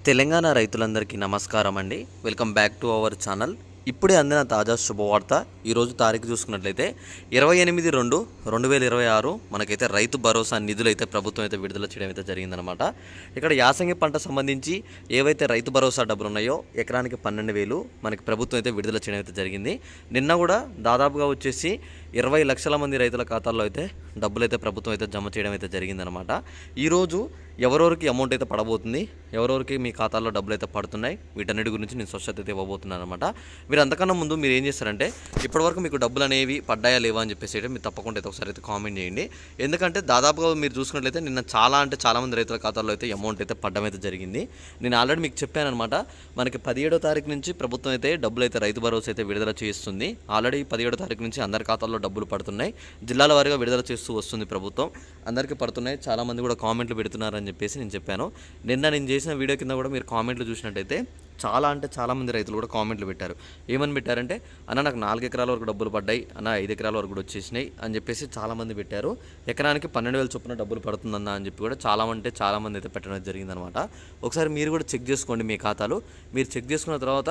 తెలంగాణ రైతులందరికీ నమస్కారం అండి. Welcome back to our channel. ఇప్పుడే అందిన తాజా శుభవార్త. ఈరోజు తారీఖు చూసుకున్నట్లయితే 28/2/2026 మనకైతే రైతు భరోసా నిధులు అయితే ప్రభుత్వం అయితే విడుదల చేయడం అయితే జరిగిందనమాట. ఇక్కడ యాసంగి పంట సంబంధించి ఏవైతే రైతు భరోసా డబ్బులు ఉన్నాయో ఎకరానికి 12,000 మనకి ప్రభుత్వం అయితే విడుదల చేయడం అయితే జరిగింది. నిన్న కూడా దాదాపుగా వచ్చేసి 20 లక్షల మంది రైతుల ఖాతాల్లో అయితే డబ్బులు అయితే ప్రభుత్వం అయితే జమ చేయడం అయితే జరిగిందనమాట. ఈరోజు ఎవరెవరికి అమౌంట్ అయితే పడబోతుంది, ఎవరెవరికి మీ ఖాతాల్లో డబ్బులు అయితే పడుతున్నాయి, వీటన్నిటి గురించి నేను స్పష్టత అయితే ఇవ్వబోతున్నాను అనమాట. మీరు అంతకన్నా ముందు మీరు ఏం చేస్తారంటే ఇప్పటివరకు మీకు డబ్బులు అనేవి పడ్డాయా లేవా అని చెప్పేసి అయితే మీరు తప్పకుండా అయితే ఒకసారి అయితే కామెంట్ చేయండి. ఎందుకంటే దాదాపుగా మీరు చూసుకున్నట్లయితే నిన్న చాలా మంది రైతుల ఖాతాల్లో అయితే అమౌంట్ అయితే పడ్డం అయితే జరిగింది. నేను ఆల్రెడీ మీకు చెప్పాను అనమాట. మనకి 17వ తారీఖు నుంచి ప్రభుత్వం అయితే డబ్బులు అయితే రైతు భరోసా అయితే విడుదల చేస్తుంది. ఆల్రెడీ 17వ తారీఖు నుంచి అందరి ఖాతాల్లో డబ్బులు పడుతున్నాయి. జిల్లాల వారీగా విడుదల చేస్తూ వస్తుంది ప్రభుత్వం. అందరికీ పడుతున్నాయి. చాలామంది కూడా కామెంట్లు పెడుతున్నారని చెప్పేసి నేను చెప్పాను. నిన్న నేను చేసిన వీడియో కింద కూడా మీరు కామెంట్లు చూసినట్టయితే చాలామంది రైతులు కూడా కామెంట్లు పెట్టారు. ఏమని పెట్టారంటే, అన్న నాకు 4 ఎకరాల వరకు డబ్బులు పడ్డాయి, అన్న 5 ఎకరాల వరకు కూడా వచ్చేసినాయి అని చెప్పేసి చాలామంది పెట్టారు. ఎకరానికి 12,000 చొప్పున డబ్బులు పడుతుందన్న అని చెప్పి కూడా చాలామంది అయితే పెట్టడం జరిగిందనమాట. ఒకసారి మీరు కూడా చెక్ చేసుకోండి మీ ఖాతాలు. మీరు చెక్ చేసుకున్న తర్వాత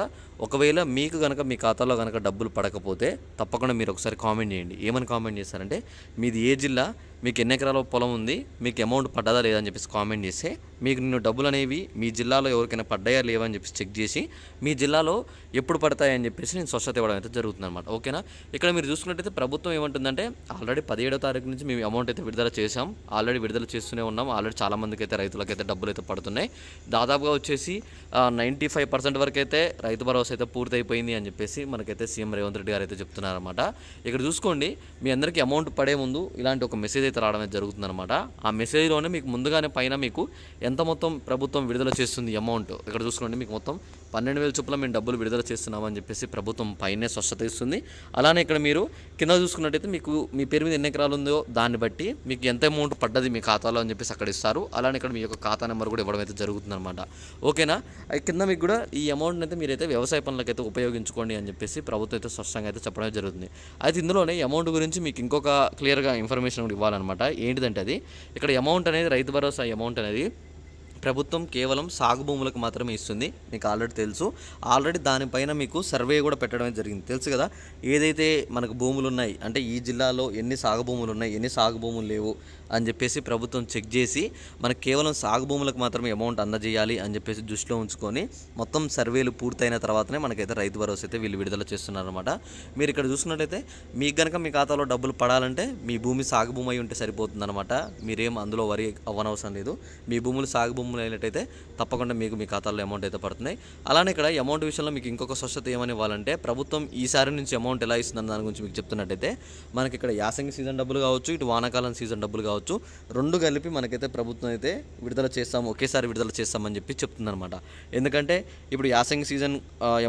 ఒకవేళ మీకు కనుక మీ ఖాతాలో కనుక డబ్బులు పడకపోతే తప్పకుండా మీరు ఒకసారి కామెంట్ చేయండి. ఏమని కామెంట్ చేస్తారంటే, మీది ఏ జిల్లా, మీకు ఎన్ని ఎకరాల పొలం ఉంది, మీకు అమౌంట్ పడ్డదా లేదా అని చెప్పేసి కామెంట్ చేస్తే మీకు నేను డబ్బులు అనేవి మీ జిల్లాలో ఎవరికైనా పడ్డాయా లేవా అని చెప్పేసి చెక్ చేసి మీ జిల్లాలో ఎప్పుడు పడతాయని చెప్పేసి నేను స్పష్టత ఇవ్వడం అయితే జరుగుతుంది అనమాట. ఓకేనా. ఇక్కడ మీరు చూసుకున్నట్టయితే ప్రభుత్వం ఏమంటుందంటే, ఆల్రెడీ 17వ తారీఖు నుంచి మేము అమౌంట్ అయితే విడుదల చేసాం, ఆల్రెడీ విడుదల చేస్తూనే ఉన్నాం. ఆల్రెడీ చాలామందికి అయితే రైతులకైతే డబ్బులు అయితే పడుతున్నాయి. దాదాపుగా వచ్చేసి 95% వరకు అయితే రైతు భరోసా అయితే పూర్తయిపోయింది అని చెప్పేసి మనకైతే సీఎం రేవంత్ రెడ్డి గారు అయితే చెప్తున్నారన్నమాట. ఇక్కడ చూసుకోండి, మీ అందరికీ అమౌంట్ పడే ముందు ఇలాంటి ఒక మెసేజ్ అయితే రావడం అయితే జరుగుతుందన్నమాట. ఆ మెసేజ్లోనే మీకు ముందుగానే పైన మీకు ఎంత మొత్తం ప్రభుత్వం విడుదల చేస్తుంది అమౌంట్ ఇక్కడ చూసుకోండి. మీకు మొత్తం 12,000 చొప్పున మేము డబ్బులు విడుదల చేస్తున్నామని చెప్పేసి ప్రభుత్వం పైనే స్పష్టత ఇస్తుంది. అలానే ఇక్కడ మీరు కింద చూసుకున్నట్టయితే మీకు మీ పేరు మీద ఎన్ని ఎకరాలు ఉందో దాన్ని బట్టి మీకు ఎంత అమౌంట్ పడ్డది మీ ఖాతాలో అని చెప్పేసి అక్కడ ఇస్తారు. అలానే ఇక్కడ మీ యొక్క ఖాతా నెంబర్ కూడా ఇవ్వడం అయితే జరుగుతుందన్నమాట. ఓకేనా. కింద మీకు కూడా ఈ అమౌంట్ అయితే మీరైతే వ్యవసాయ పనులకైతే ఉపయోగించుకోండి అని చెప్పేసి ప్రభుత్వం అయితే స్పష్టంగా అయితే చెప్పడం జరుగుతుంది. అయితే ఇందులోనే అమౌంట్ గురించి మీకు ఇంకొక క్లియర్గా ఇన్ఫర్మేషన్ కూడా ఇవ్వాలన్నమాట. ఏంటిదంటే అది ఇక్కడ అమౌంట్ అనేది రైతు భరోసా అమౌంట్ అనేది ప్రభుత్వం కేవలం సాగు భూములకు మాత్రమే ఇస్తుంది. మీకు ఆల్రెడీ తెలుసు. ఆల్రెడీ దానిపైన మీకు సర్వే కూడా పెట్టడం జరిగింది. తెలుసు కదా, ఏదైతే మనకు భూములు ఉన్నాయి అంటే ఈ జిల్లాలో ఎన్ని సాగు భూములు ఉన్నాయి, ఎన్ని సాగు భూములు లేవు అని చెప్పేసి ప్రభుత్వం చెక్ చేసి మనకు కేవలం సాగు భూములకు మాత్రమే అమౌంట్ అందజేయాలి అని చెప్పేసి దృష్టిలో ఉంచుకొని మొత్తం సర్వేలు పూర్తయిన తర్వాతనే మనకైతే రైతు భరోసా అయితే వీళ్ళు విడుదల చేస్తున్నారన్నమాట. మీరు ఇక్కడ చూసుకున్నట్టయితే మీకు కనుక మీ ఖాతాలో డబ్బులు పడాలంటే మీ భూమి సాగు భూమి అయి ఉంటే సరిపోతుందన్నమాట. మీరేం అందులో వరి అవ్వనవసరం లేదు. మీ భూములు సాగు భూములు అయినట్టయితే తప్పకుండా మీకు మీ ఖాతాలో అమౌంట్ అయితే పడుతున్నాయి. అలానే ఇక్కడ అమౌంట్ విషయంలో మీకు ఇంకొక స్పష్టత ఏమని ఇవ్వాలంటే, ప్రభుత్వం ఈసారి నుంచి అమౌంట్ ఎలా ఇస్తుందని దాని గురించి మీకు చెప్తున్నట్టయితే, మనకి ఇక్కడ యాసంగి సీజన్ డబ్బులు కావచ్చు, ఇటు వానాకాలం సీజన్ డబ్బులు కావచ్చు, రెండు కలిపి మనకైతే ప్రభుత్వం అయితే విడుదల చేస్తాము, ఒకేసారి విడుదల చేస్తామని చెప్పి చెప్తుందన్నమాట. ఎందుకంటే ఇప్పుడు యాసంగి సీజన్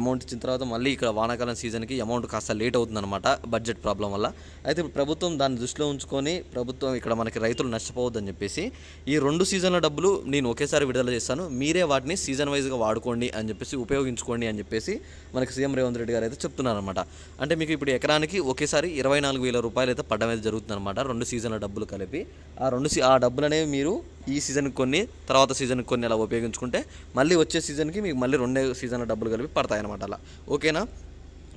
అమౌంట్ ఇచ్చిన తర్వాత మళ్ళీ ఇక్కడ వానాకాలం సీజన్కి అమౌంట్ కాస్త లేట్ అవుతుందన్నమాట బడ్జెట్ ప్రాబ్లం వల్ల. అయితే ఇప్పుడు ప్రభుత్వం దాన్ని దృష్టిలో ఉంచుకొని ప్రభుత్వం ఇక్కడ మనకి రైతులు నష్టపోవద్దని చెప్పేసి ఈ 2 సీజన్ల డబ్బులు నేను ఒకేసారి విడుదల చేస్తాను, మీరే వాటిని సీజన్ వైజ్గా వాడుకోండి అని చెప్పేసి ఉపయోగించుకోండి అని చెప్పేసి మనకి సీఎం రేవంత్ రెడ్డి గారు అయితే చెప్తున్నారనమాట. అంటే మీకు ఇప్పుడు ఎకరానికి ఒకేసారి 24,000 రూపాయలు అయితే పడ్డం అయితే జరుగుతుందన్నమాట, 2 సీజన్ల డబ్బులు కలిపి. ఆ డబ్బులు అనేవి మీరు ఈ సీజన్కి కొన్ని, తర్వాత సీజన్కి కొన్ని అలా ఉపయోగించుకుంటే మళ్ళీ వచ్చే సీజన్కి మీకు మళ్ళీ 2 సీజన్ల డబ్బులు కలిపి పడతాయన్నమాట అలా. ఓకేనా.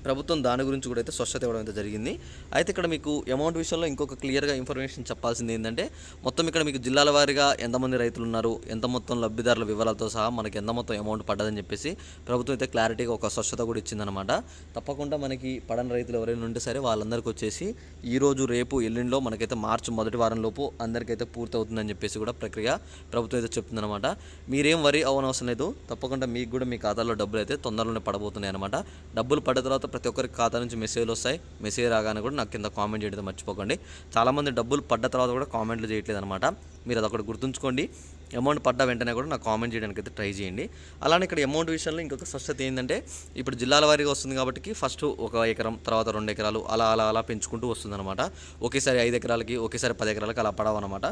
ప్రభుత్వం దాని గురించి కూడా అయితే స్పష్టత ఇవ్వడం అయితే జరిగింది. అయితే ఇక్కడ మీకు అమౌంట్ విషయంలో ఇంకొక క్లియర్గా ఇన్ఫర్మేషన్ చెప్పాల్సింది ఏంటంటే, మొత్తం ఇక్కడ మీకు జిల్లాల వారీగా ఎంతమంది రైతులు ఉన్నారు, ఎంత మొత్తం లబ్ధిదారుల వివరాలతో సహా మనకి ఎంత మొత్తం అమౌంట్ పడ్డదని చెప్పేసి ప్రభుత్వం అయితే క్లారిటీగా ఒక స్పష్టత కూడా ఇచ్చిందనమాట. తప్పకుండా మనకి పడని రైతులు ఎవరైనా ఉంటే సరే వాళ్ళందరికీ వచ్చేసి ఈరోజు రేపు ఎల్లుండిలో మనకైతే మార్చి మొదటి వారంలోపు అందరికైతే పూర్తవుతుందని చెప్పేసి కూడా ప్రక్రియ ప్రభుత్వం అయితే చెప్తుందనమాట. మీరేం వరి అవనవసరం లేదు. తప్పకుండా మీకు కూడా మీ ఖాతాలో డబ్బులు అయితే తొందరలోనే పడబోతున్నాయి అనమాట. డబ్బులు పడ్డ తర్వాత ప్రతి ఒక్కరికి ఖాతా నుంచి మెసేజ్లు వస్తాయి. మెసేజ్ రాగానే కూడా నాకు కింద కామెంట్ చేయడం మర్చిపోకండి. చాలామంది డబ్బులు పడ్డ తర్వాత కూడా కామెంట్లు చేయట్లేదు అనమాట. మీరు అదొకటి గుర్తుంచుకోండి. అమౌంట్ పడ్డ వెంటనే కూడా నాకు కామెంట్ చేయడానికి అయితే ట్రై చేయండి. అలానే ఇక్కడ అమౌంట్ విషయంలో ఇంకొక స్పష్టత ఏంటంటే, ఇప్పుడు జిల్లాల వారీగా వస్తుంది కాబట్టి ఫస్ట్ 1 ఎకరం, తర్వాత 2 ఎకరాలు అలా పెంచుకుంటూ వస్తుందన్నమాట. ఒకేసారి 5 ఎకరాలకి, ఒకేసారి 10 ఎకరాలకి అలా పడవన్నమాట.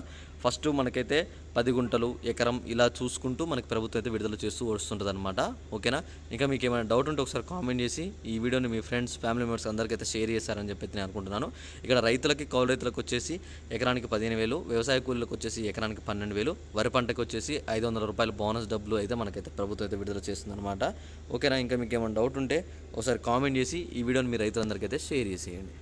ఫస్ట్ మనకైతే 10 గుంటలు ఎకరం ఇలా చూసుకుంటూ మనకి ప్రభుత్వం అయితే విడుదల చేస్తూ వస్తుంటుంది అనమాట. ఓకేనా. ఇంకా మీకు ఏమైనా డౌట్ ఉంటే ఒకసారి కామెంట్ చేసి ఈ వీడియోని మీ ఫ్రెండ్స్ ఫ్యామిలీ మెంబర్స్ అందరికైతే షేర్ చేశారని చెప్పి నేను అనుకుంటున్నాను. ఇక్కడ రైతులకి కౌలు రైతులకు వచ్చేసి ఎకరానికి 15,000, వ్యవసాయ కూలీలకు వచ్చేసి ఎకరానికి 12,000, వరి పంటకు వచ్చేసి 500 రూపాయల బోనస్ డబ్బులు అయితే మనకైతే ప్రభుత్వం అయితే విడుదల చేస్తుంది అనమాట. ఓకేనా. ఇంకా మీకు ఏమైనా డౌట్ ఉంటే ఒకసారి కామెంట్ చేసి ఈ వీడియోని మీ రైతులందరికైతే షేర్ చేసేయండి.